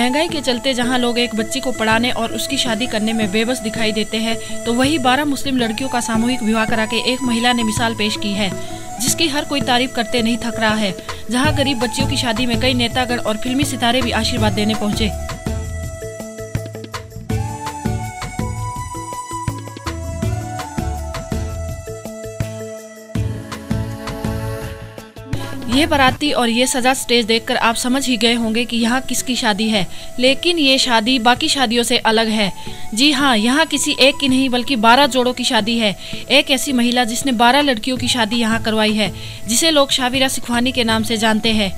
महंगाई के चलते जहां लोग एक बच्ची को पढ़ाने और उसकी शादी करने में बेबस दिखाई देते हैं, तो वही 12 मुस्लिम लड़कियों का सामूहिक विवाह करा के एक महिला ने मिसाल पेश की है, जिसकी हर कोई तारीफ करते नहीं थक रहा है। जहां गरीब बच्चियों की शादी में कई नेतागण और फिल्मी सितारे भी आशीर्वाद देने पहुंचे। ये बाराती और ये सजा स्टेज देखकर आप समझ ही गए होंगे कि यहाँ किसकी शादी है, लेकिन ये शादी बाकी शादियों से अलग है। जी हाँ, यहाँ किसी एक की नहीं बल्कि 12 जोड़ों की शादी है। एक ऐसी महिला जिसने 12 लड़कियों की शादी यहाँ करवाई है, जिसे लोग शाबिरा सिखवानी के नाम से जानते हैं,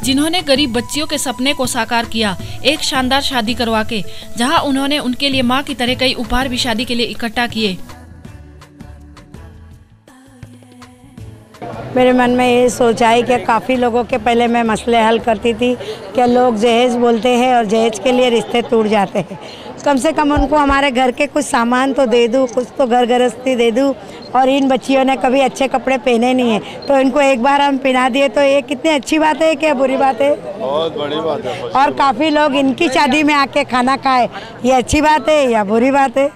जिन्होंने गरीब बच्चियों के सपने को साकार किया एक शानदार शादी करवा के, जहाँ उन्होंने उनके लिए माँ की तरह कई उपहार भी शादी के लिए इकट्ठा किए। मेरे मन में ये सोच आई कि काफ़ी लोगों के पहले मैं मसले हल करती थी कि लोग जहेज बोलते हैं और जहेज के लिए रिश्ते टूट जाते हैं। कम से कम उनको हमारे घर के कुछ सामान तो दे दूँ, कुछ तो घर गृहस्थी दे दूँ। और इन बच्चियों ने कभी अच्छे कपड़े पहने नहीं हैं, तो इनको एक बार हम पहना दिए तो ये कितनी अच्छी बात है, क्या बुरी बात है? बहुत बड़ी बात है। और काफ़ी लोग इनकी शादी में आके खाना खाए, ये अच्छी बात है या बुरी बात है?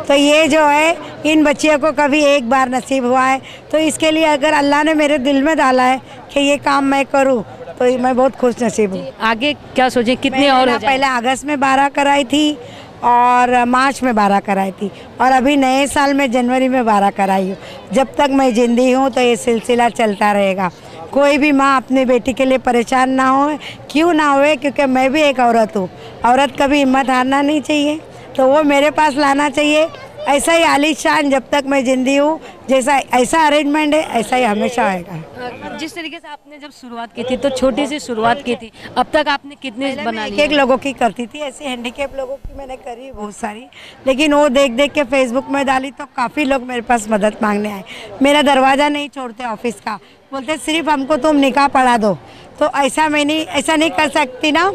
तो ये जो है इन बच्चियों को कभी एक बार नसीब हुआ है, तो इसके लिए अगर अल्लाह ने मेरे दिल में डाला है कि ये काम मैं करूं, तो मैं बहुत खुश नसीब हूँ। आगे क्या सोचें, कितने और हो जाए? पहले अगस्त में 12 कराई थी और मार्च में 12 कराई थी, और अभी नए साल में जनवरी में 12 कराई हूँ। जब तक मैं जिंदी हूँ तो ये सिलसिला चलता रहेगा। कोई भी माँ अपनी बेटी के लिए परेशान ना हो, क्यों ना होए, क्योंकि मैं भी एक औरत हूँ। औरत कभी हिम्मत हारना नहीं चाहिए, तो वो मेरे पास लाना चाहिए। ऐसा ही आलीशान जब तक मैं जिंदी हूँ, जैसा ऐसा अरेंजमेंट है ऐसा ही हमेशा आएगा। जिस तरीके से आपने जब शुरुआत की थी तो छोटी सी शुरुआत की थी, अब तक आपने कितने बना लिए? एक लोगों की करती थी, ऐसे हैंडीकैप लोगों की मैंने करी बहुत सारी, लेकिन वो देख देख के फेसबुक में डाली तो काफ़ी लोग मेरे पास मदद मांगने आए। मेरा दरवाज़ा नहीं छोड़ते ऑफिस का, बोलते सिर्फ हमको तुम निकाह पढ़ा दो। तो ऐसा नहीं कर सकती ना,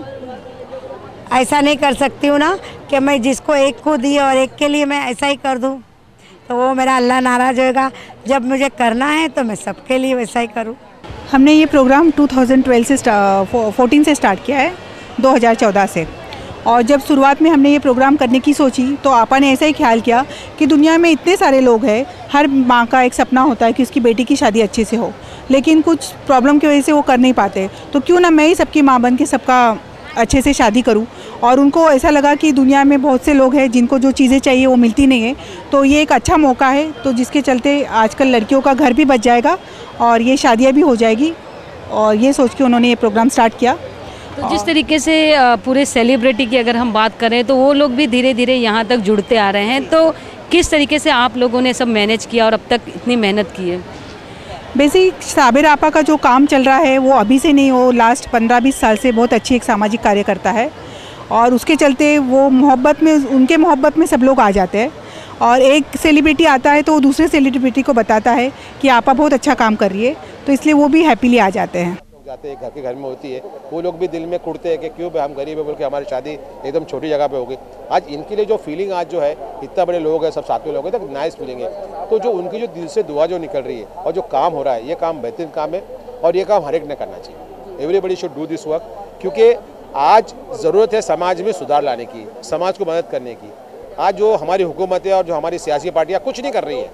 ऐसा नहीं कर सकती हूँ ना कि मैं जिसको एक को दी और एक के लिए मैं ऐसा ही कर दूँ, तो वो मेरा अल्लाह नाराज़ होगा। जब मुझे करना है तो मैं सबके लिए वैसा ही करूँ। हमने ये प्रोग्राम 2012 से 14 से स्टार्ट किया है, 2014 से। और जब शुरुआत में हमने ये प्रोग्राम करने की सोची तो आपा ने ऐसा ही ख्याल किया कि दुनिया में इतने सारे लोग हैं, हर माँ का एक सपना होता है कि उसकी बेटी की शादी अच्छे से हो, लेकिन कुछ प्रॉब्लम की वजह से वो कर नहीं पाते। तो क्यों ना मैं ही सबकी माँ बन के सबका अच्छे से शादी करूं। और उनको ऐसा लगा कि दुनिया में बहुत से लोग हैं जिनको जो चीज़ें चाहिए वो मिलती नहीं है, तो ये एक अच्छा मौका है। तो जिसके चलते आजकल लड़कियों का घर भी बच जाएगा और ये शादियां भी हो जाएगी, और ये सोच के उन्होंने ये प्रोग्राम स्टार्ट किया। तो जिस तरीके से पूरे सेलिब्रिटी की अगर हम बात करें तो वो लोग भी धीरे धीरे यहाँ तक जुड़ते आ रहे हैं, तो किस तरीके से आप लोगों ने सब मैनेज किया और अब तक इतनी मेहनत की है? बेसिक साबिरा आपा का जो काम चल रहा है वो अभी से नहीं, वो लास्ट 15-20 साल से बहुत अच्छी एक सामाजिक कार्य करता है, और उसके चलते वो उनके मोहब्बत में सब लोग आ जाते हैं। और एक सेलिब्रिटी आता है तो वो दूसरे सेलिब्रिटी को बताता है कि आपा बहुत अच्छा काम कर रही है, तो इसलिए वो भी हैप्पीली आ जाते हैं। जाते हैं, घर के घर में होती है, वो लोग भी दिल में कुड़ते हैं कि क्यों हम गरीब है बोल के हमारी शादी एकदम छोटी जगह पे होगी। आज इनके लिए जो फीलिंग आज जो है, इतना बड़े लोग हैं, सब साथ में लोग हैं, तो नाइस फीलिंग है। तो जो उनकी जो दिल से दुआ जो निकल रही है और जो काम हो रहा है, ये काम बेहतरीन काम है और ये काम हर एक ने करना चाहिए। Everybody should do this work, क्योंकि आज ज़रूरत है समाज में सुधार लाने की, समाज को मदद करने की। आज जो हमारी हुकूमतें और जो हमारी सियासी पार्टियाँ कुछ नहीं कर रही है,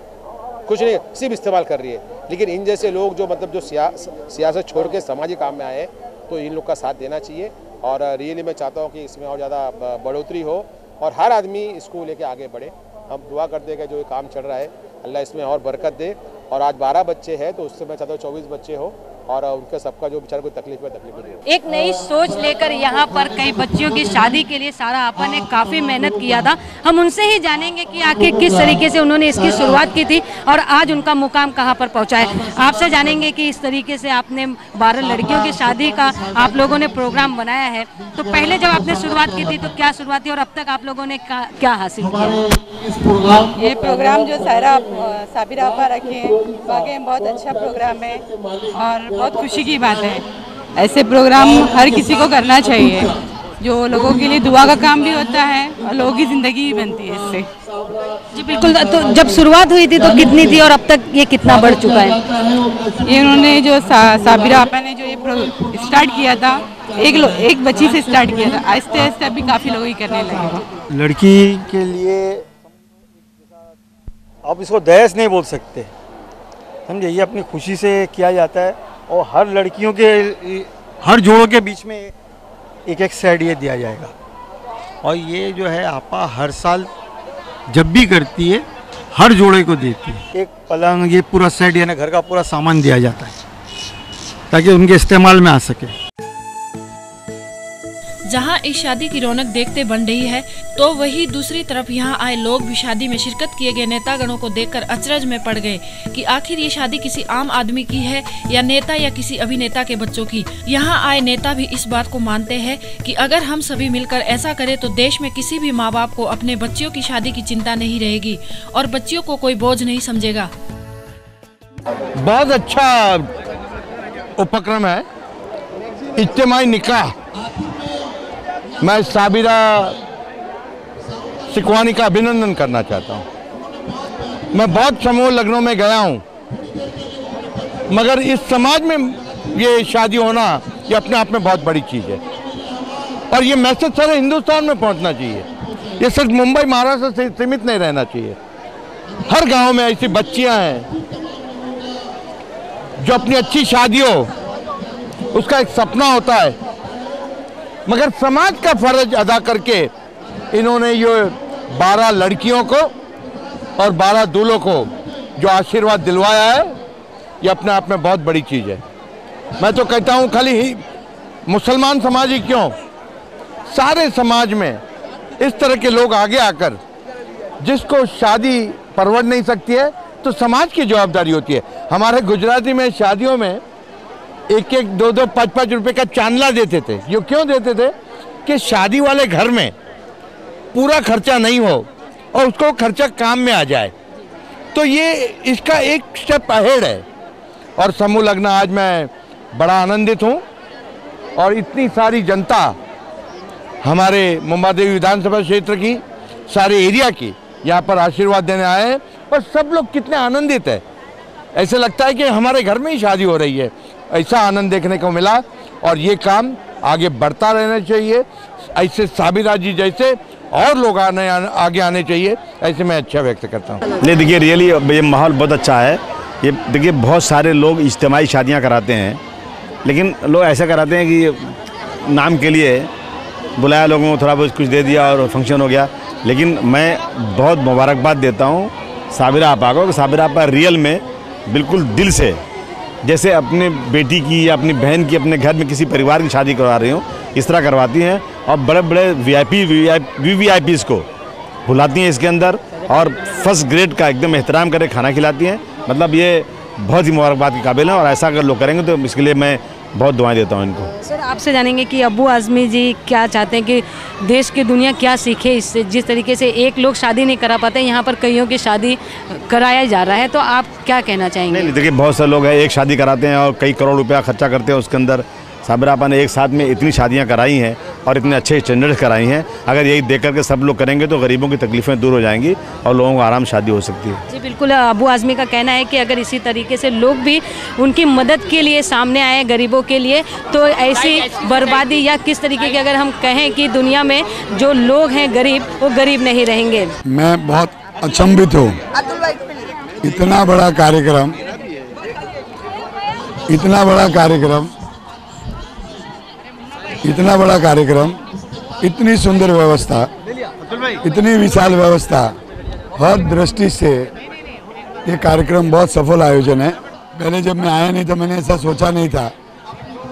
कुछ नहीं, सिर्फ इस्तेमाल कर रही है। लेकिन इन जैसे लोग जो मतलब जो सियासत छोड़ के सामाजिक काम में आए, तो इन लोग का साथ देना चाहिए। और रियली मैं चाहता हूँ कि इसमें और ज़्यादा बढ़ोतरी हो और हर आदमी इसको लेके आगे बढ़े। हम दुआ करते हैं कि जो ये काम चल रहा है अल्लाह इसमें और बरकत दे। और आज 12 बच्चे हैं, तो उससे मैं चाहता हूँ 24 बच्चे हो और उनका सबका जो बेचारा कोई तकलीफ है तकलीफ दे। एक नई सोच लेकर यहाँ पर कई बच्चियों की शादी के लिए सारा आपा ने काफ़ी मेहनत किया था। हम उनसे ही जानेंगे कि आखिर किस तरीके से उन्होंने इसकी शुरुआत की थी और आज उनका मुकाम कहाँ पर पहुँचा है। आपसे जानेंगे कि इस तरीके से आपने 12 लड़कियों की शादी का आप लोगों ने प्रोग्राम बनाया है, तो पहले जब आपने शुरुआत की थी तो क्या शुरुआत थी और अब तक आप लोगों ने क्या हासिल किया? ये प्रोग्राम जो साबिरा आपा रखे हैं वाकई बहुत अच्छा प्रोग्राम है और बहुत खुशी की बात है। ऐसे प्रोग्राम हर किसी को करना चाहिए, जो लोगों के लिए दुआ का काम भी होता है और लोगों की ज़िंदगी भी बनती है इससे। जी बिल्कुल। तो जब शुरुआत हुई थी तो कितनी थी और अब तक ये कितना बढ़ चुका है? ये उन्होंने जो साबिरा आपा ने जो ये स्टार्ट किया था एक बच्ची से स्टार्ट किया था, आहिस्ते आहिस्ते अभी काफ़ी लोग ही करने लगे। लड़की के लिए आप इसको दहेज नहीं बोल सकते, समझे, ये अपनी खुशी से किया जाता है और हर लड़कियों के, हर जोड़ों के बीच में एक एक सेट ये दिया जाएगा। और ये जो है आपा हर साल जब भी करती है हर जोड़े को देती है। एक पलंग, ये पूरा सेट यानी घर का पूरा सामान दिया जाता है ताकि उनके इस्तेमाल में आ सके। जहां इस शादी की रौनक देखते बन रही है, तो वही दूसरी तरफ यहां आए लोग भी शादी में शिरकत किए गए नेतागणों को देखकर अचरज में पड़ गए कि आखिर ये शादी किसी आम आदमी की है या नेता या किसी अभिनेता के बच्चों की। यहां आए नेता भी इस बात को मानते हैं कि अगर हम सभी मिलकर ऐसा करें तो देश में किसी भी माँ बाप को अपने बच्चियों की शादी की चिंता नहीं रहेगी और बच्चियों को कोई बोझ नहीं समझेगा। बहुत अच्छा उपक्रम है इज्तिमाई निकाह। मैं साबिरा सिकवानी का अभिनंदन करना चाहता हूँ। मैं बहुत समूह लग्नों में गया हूँ, मगर इस समाज में ये शादी होना ये अपने आप में बहुत बड़ी चीज़ है और ये मैसेज सारे हिंदुस्तान में पहुँचना चाहिए। ये सिर्फ मुंबई महाराष्ट्र से सीमित नहीं रहना चाहिए। हर गांव में ऐसी बच्चियां हैं जो अपनी अच्छी शादी हो, उसका एक सपना होता है, मगर समाज का फर्ज अदा करके इन्होंने ये 12 लड़कियों को और 12 दूल्हों को जो आशीर्वाद दिलवाया है, ये अपने आप में बहुत बड़ी चीज़ है। मैं तो कहता हूँ खाली ही मुसलमान समाज ही क्यों, सारे समाज में इस तरह के लोग आगे आकर, जिसको शादी परवड़ नहीं सकती है तो समाज की जवाबदारी होती है। हमारे गुजराती में शादियों में 1-1, 2-2, 5-5 रुपए का चांदला देते थे। ये क्यों देते थे कि शादी वाले घर में पूरा खर्चा नहीं हो और उसको खर्चा काम में आ जाए। तो ये इसका एक स्टेप अहेड है और समूह लग्न आज मैं बड़ा आनंदित हूँ और इतनी सारी जनता हमारे मुंबादेवी विधानसभा क्षेत्र की, सारे एरिया की यहाँ पर आशीर्वाद देने आए हैं और सब लोग कितने आनंदित है। ऐसे लगता है कि हमारे घर में ही शादी हो रही है, ऐसा आनंद देखने को मिला और ये काम आगे बढ़ता रहना चाहिए। ऐसे साबिरा जी जैसे और लोग आगे आने चाहिए, ऐसे मैं अच्छा व्यक्त करता हूँ। नहीं देखिए, रियली ये माहौल बहुत अच्छा है। ये देखिए बहुत सारे लोग इज्तिमाई शादियाँ कराते हैं, लेकिन लोग ऐसा कराते हैं कि नाम के लिए बुलाया, लोगों को थोड़ा बहुत कुछ दे दिया और फंक्शन हो गया। लेकिन मैं बहुत मुबारकबाद देता हूँ साबिरा आपा को कि साबिरा आपा रियल में बिल्कुल दिल से जैसे अपने बेटी की या अपनी बहन की अपने घर में किसी परिवार की शादी करवा रही हूँ, इस तरह करवाती हैं और बड़े बड़े VVIPs को बुलाती हैं इसके अंदर और फर्स्ट ग्रेड का एकदम एहतराम करके खाना खिलाती हैं। मतलब ये बहुत ही मुबारकबाद के काबिल है और ऐसा अगर लोग करेंगे तो इसके लिए मैं बहुत दुआएं देता हूँ इनको। सर, आपसे जानेंगे कि अब्बू आज़मी जी क्या चाहते हैं कि देश की दुनिया क्या सीखे इससे। जिस तरीके से एक लोग शादी नहीं करा पाते, यहाँ पर कईयों की शादी कराया जा रहा है, तो आप क्या कहना चाहेंगे? नहीं देखिए, बहुत सारे लोग हैं एक शादी कराते हैं और कई करोड़ रुपया खर्चा करते हैं उसके अंदर। साबिरा आपा ने एक साथ में इतनी शादियां कराई हैं और इतने अच्छे स्टैंडर्ड्स कराई हैं। अगर यही देख करके सब लोग करेंगे तो गरीबों की तकलीफ़ें दूर हो जाएंगी और लोगों को आराम शादी हो सकती है। जी बिल्कुल, अब्बू आज़मी का कहना है कि अगर इसी तरीके से लोग भी उनकी मदद के लिए सामने आए गरीबों के लिए, तो ऐसी बर्बादी या किस तरीके की अगर हम कहें कि दुनिया में जो लोग हैं गरीब, वो गरीब नहीं रहेंगे। मैं बहुत अचंभित हूँ, इतना बड़ा कार्यक्रम, इतनी सुंदर व्यवस्था, इतनी विशाल व्यवस्था, हर दृष्टि से ये कार्यक्रम बहुत सफल आयोजन है। पहले जब मैं आया नहीं तो मैंने ऐसा सोचा नहीं था।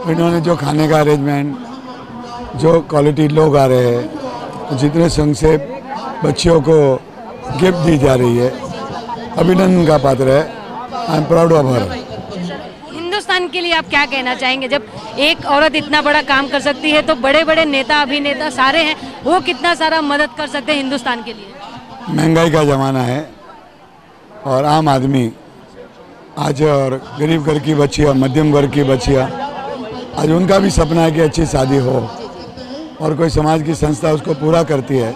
इन्होंने जो खाने का अरेंजमेंट, जो क्वालिटी लोग आ रहे हैं, तो जितने संघ से बच्चियों को गिफ्ट दी जा रही है, अभिनंदन का पात्र है। I am proud of her. Hindustan के लिए आप क्या कहना चाहेंगे? जब एक औरत इतना बड़ा काम कर सकती है तो बड़े बड़े नेता अभिनेता सारे हैं, वो कितना सारा मदद कर सकते हैं हिंदुस्तान के लिए। महंगाई का ज़माना है और आम आदमी आज, और गरीब घर की बच्चियाँ, मध्यम वर्ग की बच्चियाँ, आज उनका भी सपना है कि अच्छी शादी हो और कोई समाज की संस्था उसको पूरा करती है,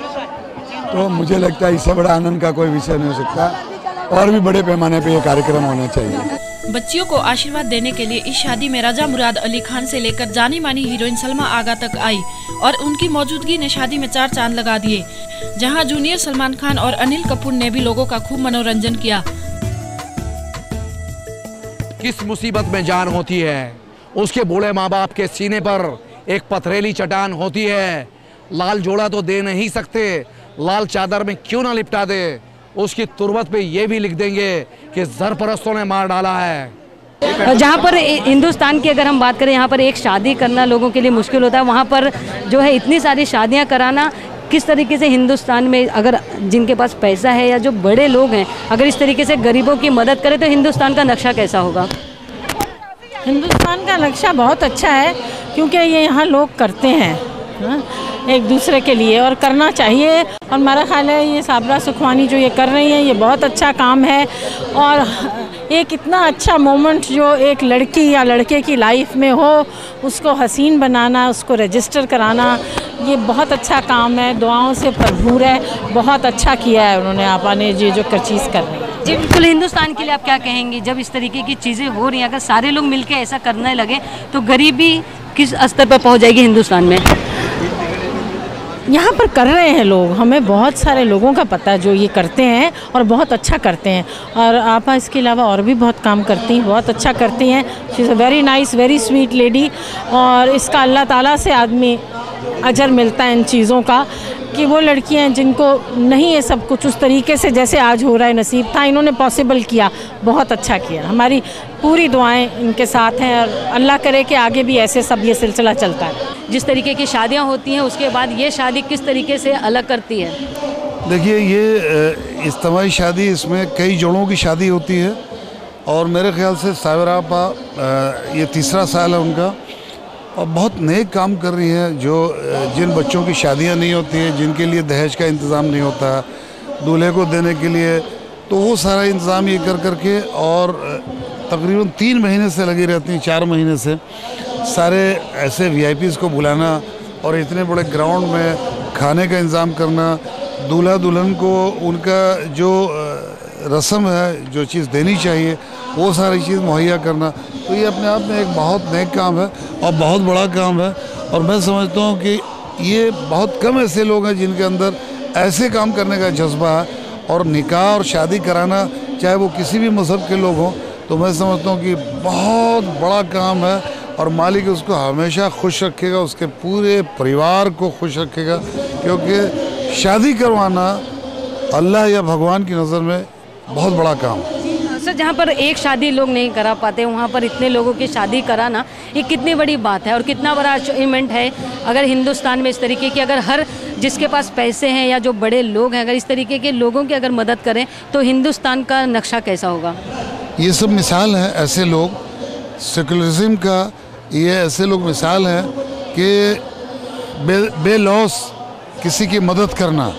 तो मुझे लगता है इससे बड़ा आनंद का कोई विषय नहीं हो सकता और भी बड़े पैमाने पर यह कार्यक्रम होना चाहिए। बच्चियों को आशीर्वाद देने के लिए इस शादी में राजा मुराद अली खान से लेकर जानी मानी हीरोइन सलमा आगा तक आई और उनकी मौजूदगी ने शादी में 4 चांद लगा दिए। जहां जूनियर सलमान खान और अनिल कपूर ने भी लोगों का खूब मनोरंजन किया। किस मुसीबत में जान होती है, उसके बूढ़े माँ बाप के सीने पर एक पथरीली चट्टान होती है। लाल जोड़ा तो दे नहीं सकते, लाल चादर में क्यों ना लिपटा दे। उसकी तुरबत पे ये भी लिख देंगे कि ज़रपरस्तों ने मार डाला है। जहाँ पर हिंदुस्तान की अगर हम बात करें, यहाँ पर एक शादी करना लोगों के लिए मुश्किल होता है, वहाँ पर जो है इतनी सारी शादियाँ कराना किस तरीके से हिंदुस्तान में अगर जिनके पास पैसा है या जो बड़े लोग हैं अगर इस तरीके से गरीबों की मदद करें तो हिंदुस्तान का नक्शा कैसा होगा? हिंदुस्तान का नक्शा बहुत अच्छा है क्योंकि ये यहाँ लोग करते हैं एक दूसरे के लिए और करना चाहिए। और हमारा ख्याल है ये साबरा सुखवानी जो ये कर रही हैं ये बहुत अच्छा काम है और एक इतना अच्छा मोमेंट जो एक लड़की या लड़के की लाइफ में हो उसको हसीन बनाना, उसको रजिस्टर कराना, ये बहुत अच्छा काम है। दुआओं से भरपूर है, बहुत अच्छा किया है उन्होंने आपा ने ये जो चीज़ कर रही है। जी बिल्कुल। हिंदुस्तान के लिए आप क्या कहेंगी जब इस तरीके की चीज़ें हो रही हैं? अगर सारे लोग मिलकर ऐसा करने लगे तो गरीबी किस स्तर पर पहुंच जाएगी हिंदुस्तान में? यहाँ पर कर रहे हैं लोग, हमें बहुत सारे लोगों का पता है जो ये करते हैं और बहुत अच्छा करते हैं। और आपा इसके अलावा और भी बहुत काम करती हैं, बहुत अच्छा करती हैं। She is a very nice, very sweet lady. और इसका अल्लाह ताला से आदमी अजर मिलता है इन चीज़ों का कि वो लड़कियां जिनको नहीं है सब कुछ उस तरीके से जैसे आज हो रहा है नसीब था, इन्होंने पॉसिबल किया, बहुत अच्छा किया। हमारी पूरी दुआएं इनके साथ हैं और अल्लाह करे कि आगे भी ऐसे सब ये सिलसिला चलता है। जिस तरीके की शादियां होती हैं उसके बाद ये शादी किस तरीके से अलग करती है? देखिए ये इज्तिमाई शादी, इसमें कई जोड़ों की शादी होती है और मेरे ख्याल से साबिरा आपा ये 3रा साल है उनका और बहुत नेक काम कर रही हैं। जो जिन बच्चों की शादियां नहीं होती हैं, जिनके लिए दहेज का इंतज़ाम नहीं होता, दूल्हे को देने के लिए, तो वो सारा इंतज़ाम ये कर करके और तकरीबन 3 महीने से लगी रहती हैं, 4 महीने से सारे ऐसे VIPs को बुलाना और इतने बड़े ग्राउंड में खाने का इंतज़ाम करना, दूल्हा दुल्हन को उनका जो रस्म है, जो चीज़ देनी चाहिए वो सारी चीज़ मुहैया करना, तो ये अपने आप में एक बहुत नेक काम है और बहुत बड़ा काम है। और मैं समझता हूँ कि ये बहुत कम ऐसे लोग हैं जिनके अंदर ऐसे काम करने का जज्बा है। और निकाह और शादी कराना चाहे वो किसी भी मज़हब के लोग हों, तो मैं समझता हूँ कि बहुत बड़ा काम है और मालिक उसको हमेशा खुश रखेगा, उसके पूरे परिवार को खुश रखेगा, क्योंकि शादी करवाना अल्लाह या भगवान की नज़र में बहुत बड़ा काम है। सर, जहाँ पर एक शादी लोग नहीं करा पाते वहाँ पर इतने लोगों की शादी कराना ये कितनी बड़ी बात है और कितना बड़ा अचीवमेंट है। अगर हिंदुस्तान में इस तरीके की अगर हर जिसके पास पैसे हैं या जो बड़े लोग हैं अगर इस तरीके के लोगों की अगर मदद करें तो हिंदुस्तान का नक्शा कैसा होगा? ये सब मिसाल है ऐसे लोग, सेकुलरिज्म का ये ऐसे लोग मिसाल हैं कि बेलौस किसी की मदद करना,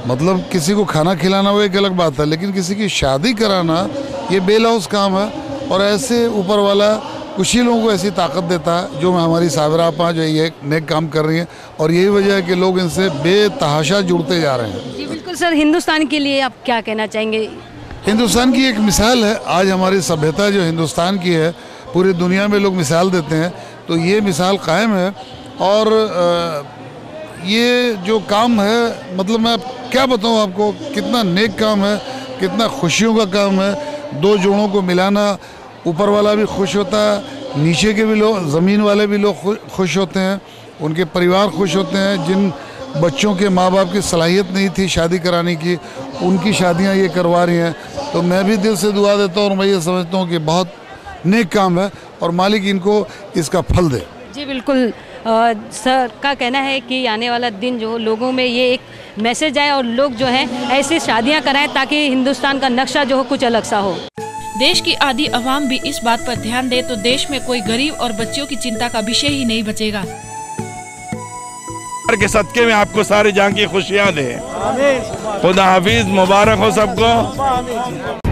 मतलब किसी को खाना खिलाना वो एक अलग बात है, लेकिन किसी की शादी कराना ये बेलौस काम है। और ऐसे ऊपर वाला कुछ ही लोगों को ऐसी ताकत देता है जो हमारी साबिरा आपा जो ये नेक काम कर रही हैं और यही वजह है कि लोग इनसे बेतहाशा जुड़ते जा रहे हैं। जी बिल्कुल। सर, हिंदुस्तान के लिए आप क्या कहना चाहेंगे? हिंदुस्तान की एक मिसाल है, आज हमारी सभ्यता जो हिंदुस्तान की है पूरी दुनिया में लोग मिसाल देते हैं, तो ये मिसाल कायम है। और ये जो काम है, मतलब मैं क्या बताऊँ आपको, कितना नेक काम है, कितना खुशियों का काम है। 2 जोड़ों को मिलाना, ऊपर वाला भी खुश होता है, नीचे के भी लोग, ज़मीन वाले भी लोग खुश होते हैं, उनके परिवार खुश होते हैं। जिन बच्चों के माँ बाप की सलाहियत नहीं थी शादी कराने की, उनकी शादियाँ ये करवा रही हैं। तो मैं भी दिल से दुआ देता हूँ और मैं ये समझता हूँ कि बहुत नेक काम है और मालिक इनको इसका फल दे। जी बिल्कुल। सर का कहना है कि आने वाला दिन जो लोगों में ये एक मैसेज आए और लोग जो है ऐसी शादियां कराएं ताकि हिंदुस्तान का नक्शा जो हो कुछ अलग सा हो। देश की आधी अवाम भी इस बात पर ध्यान दे तो देश में कोई गरीब और बच्चियों की चिंता का विषय ही नहीं बचेगा। के सदके में आपको सारी जहां की खुशियां दे। खुदा हाफिज, मुबारक हो सबको।